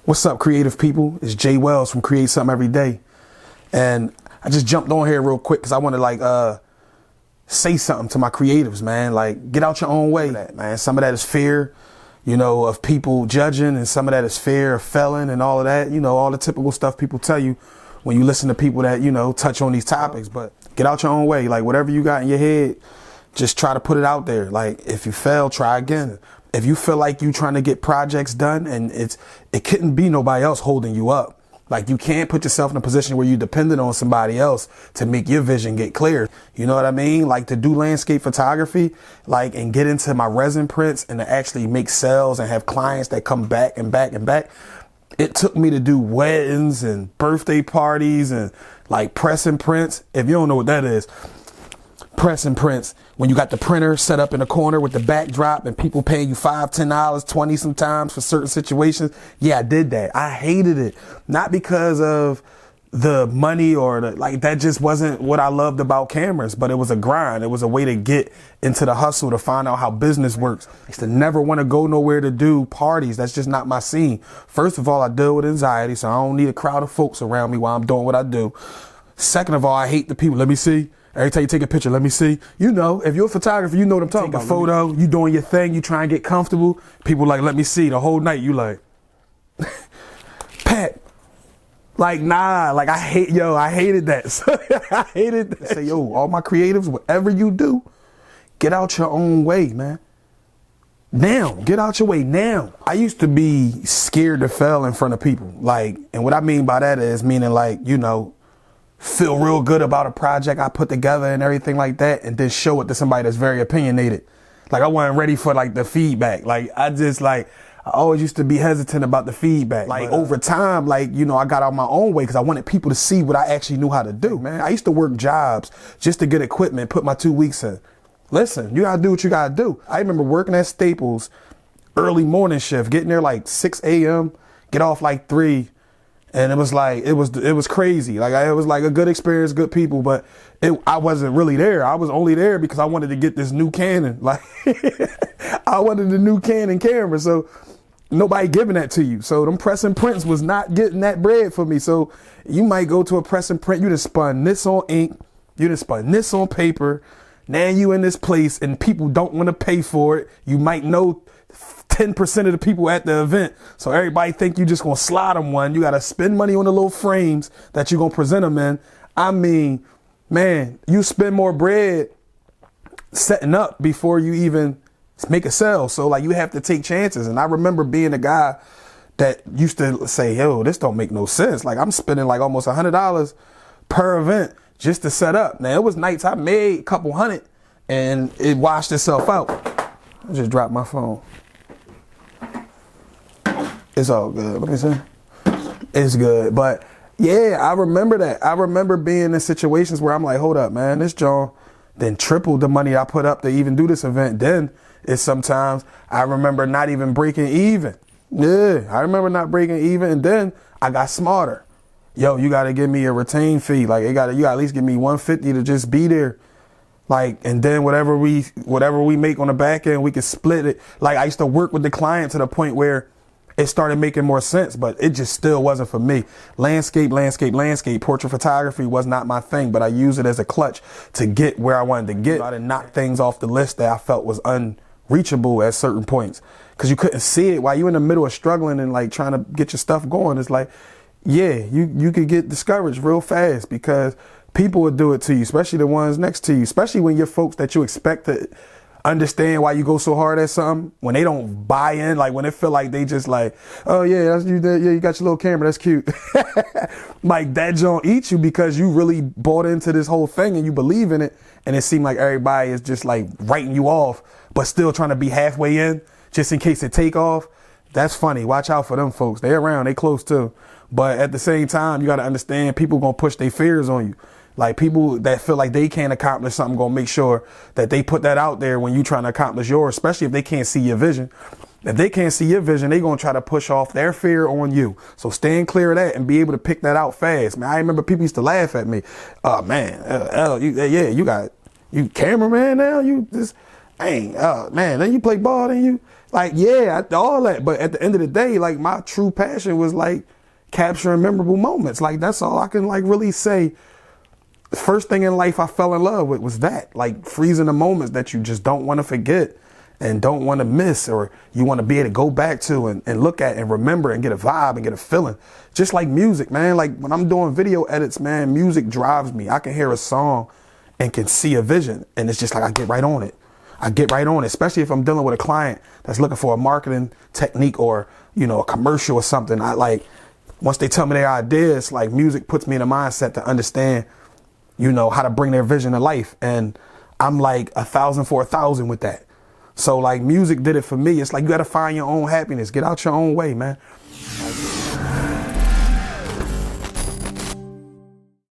What's up, creative people? It's Jay Wells from Create Something Every Day. And I just jumped on here real quick because I want to say something to my creatives, man. Like, get out your own way, man. Some of that is fear, of people judging, and some of that is fear of failing and all of that, all the typical stuff people tell you when you listen to people that, touch on these topics. But get out your own way. Like, whatever you got in your head, just try to put it out there. Like, if you fail, try again. If you feel like you trying to get projects done and it couldn't be nobody else holding you up. Like, you can't put yourself in a position where you're dependent on somebody else to make your vision get clear. You know what I mean? Like, to do landscape photography, and get into my resin prints and to actually make sales and have clients that come back and back and back. It took me to do weddings and birthday parties and pressing prints. If you don't know what that is, pressing prints, when you got the printer set up in a corner with the backdrop and people paying you $5, $10, $20 sometimes for certain situations. Yeah, I did that. I hated it. Not because of the money or that just wasn't what I loved about cameras, but it was a grind. It was a way to get into the hustle, to find out how business works. I used to never want to go nowhere to do parties. That's just not my scene. First of all, I deal with anxiety, so I don't need a crowd of folks around me while I'm doing what I do. Second of all, I hate the people. Let me see. Every time you take a picture, let me see. If you're a photographer, you know what I'm talking about. Take a photo, you doing your thing, you try and get comfortable. People let me see. The whole night, you Pat. Nah, I hated that. So I hated that. Say, all my creatives, whatever you do, get out your own way, man. Now, get out your way now. I used to be scared to fail in front of people. And what I mean by that is meaning feel real good about a project I put together and everything like that, and then show it to somebody that's very opinionated. I wasn't ready for the feedback. I always used to be hesitant about the feedback. Over time, I got out my own way because I wanted people to see what I actually knew how to do, man. I used to work jobs just to get equipment, put my 2 weeks in. Listen, you gotta do what you gotta do. I remember working at Staples, early morning shift, getting there 6 a.m., get off 3. And it was crazy. It was a good experience, good people, but I wasn't really there. I was only there because I wanted to get this new Canon. I wanted the new Canon camera. So nobody giving that to you. So them pressing prints was not getting that bread for me. So you might go to a pressing print. You done spun this on ink. You done spun this on paper. Now you in this place and people don't want to pay for it. You might know 10% of the people at the event. So everybody think you just gonna slide them one. You gotta spend money on the little frames that you gonna present them in. I mean, man, you spend more bread setting up before you even make a sale. So you have to take chances. And I remember being a guy that used to say, this don't make no sense. I'm spending almost $100 per event just to set up. Now it was nights I made a couple hundred and it washed itself out. I just dropped my phone. It's all good. Let me see. It's good. But yeah, I remember that. I remember being in situations where I'm hold up, man, this John then tripled the money I put up to even do this event. Then it's sometimes I remember not even breaking even. Yeah, I remember not breaking even. And then I got smarter. You got to give me a retained fee. You got to at least give me $150 to just be there. And then whatever we make on the back end, we can split it. I used to work with the client to the point where it started making more sense, but it just still wasn't for me. Landscape, portrait photography was not my thing, but I used it as a clutch to get where I wanted to get. I didn't knock things off the list that I felt was unreachable at certain points because you couldn't see it while you in the middle of struggling and trying to get your stuff going. It's you could get discouraged real fast because people would do it to you, especially the ones next to you, especially when you're folks that you expect to understand why you go so hard at something, when they don't buy in, when they feel like they just oh yeah, that's you, yeah, you got your little camera, that's cute. That don't eat you because you really bought into this whole thing and you believe in it, and it seemed like everybody is just writing you off, but still trying to be halfway in just in case it take off. That's funny. Watch out for them folks. They around, they close too. But at the same time, you got to understand people gonna push their fears on you. People that feel like they can't accomplish something gonna make sure that they put that out there when you trying to accomplish yours, especially if they can't see your vision. If they can't see your vision, they gonna try to push off their fear on you. So staying clear of that and be able to pick that out fast. Man, I remember people used to laugh at me. Oh man, you cameraman now? Dang, man, then you play ball, then you, like, yeah, all that. But at the end of the day, like, my true passion was, like, capturing memorable moments. Like, that's all I can, like, really say. The first thing in life I fell in love with was that, like, freezing the moments that you just don't want to forget and don't want to miss, or you want to be able to go back to and look at and remember and get a vibe and get a feeling. Just like music, man. Like, when I'm doing video edits, man, music drives me. I can hear a song and can see a vision, and it's just like I get right on it. I get right on it, especially if I'm dealing with a client that's looking for a marketing technique or, you know, a commercial or something. I like, once they tell me their ideas, like, music puts me in a mindset to understand, you know, how to bring their vision to life. And I'm like 1,000 for 1,000 with that. So, like, music did it for me. It's like you got to find your own happiness. Get out your own way, man.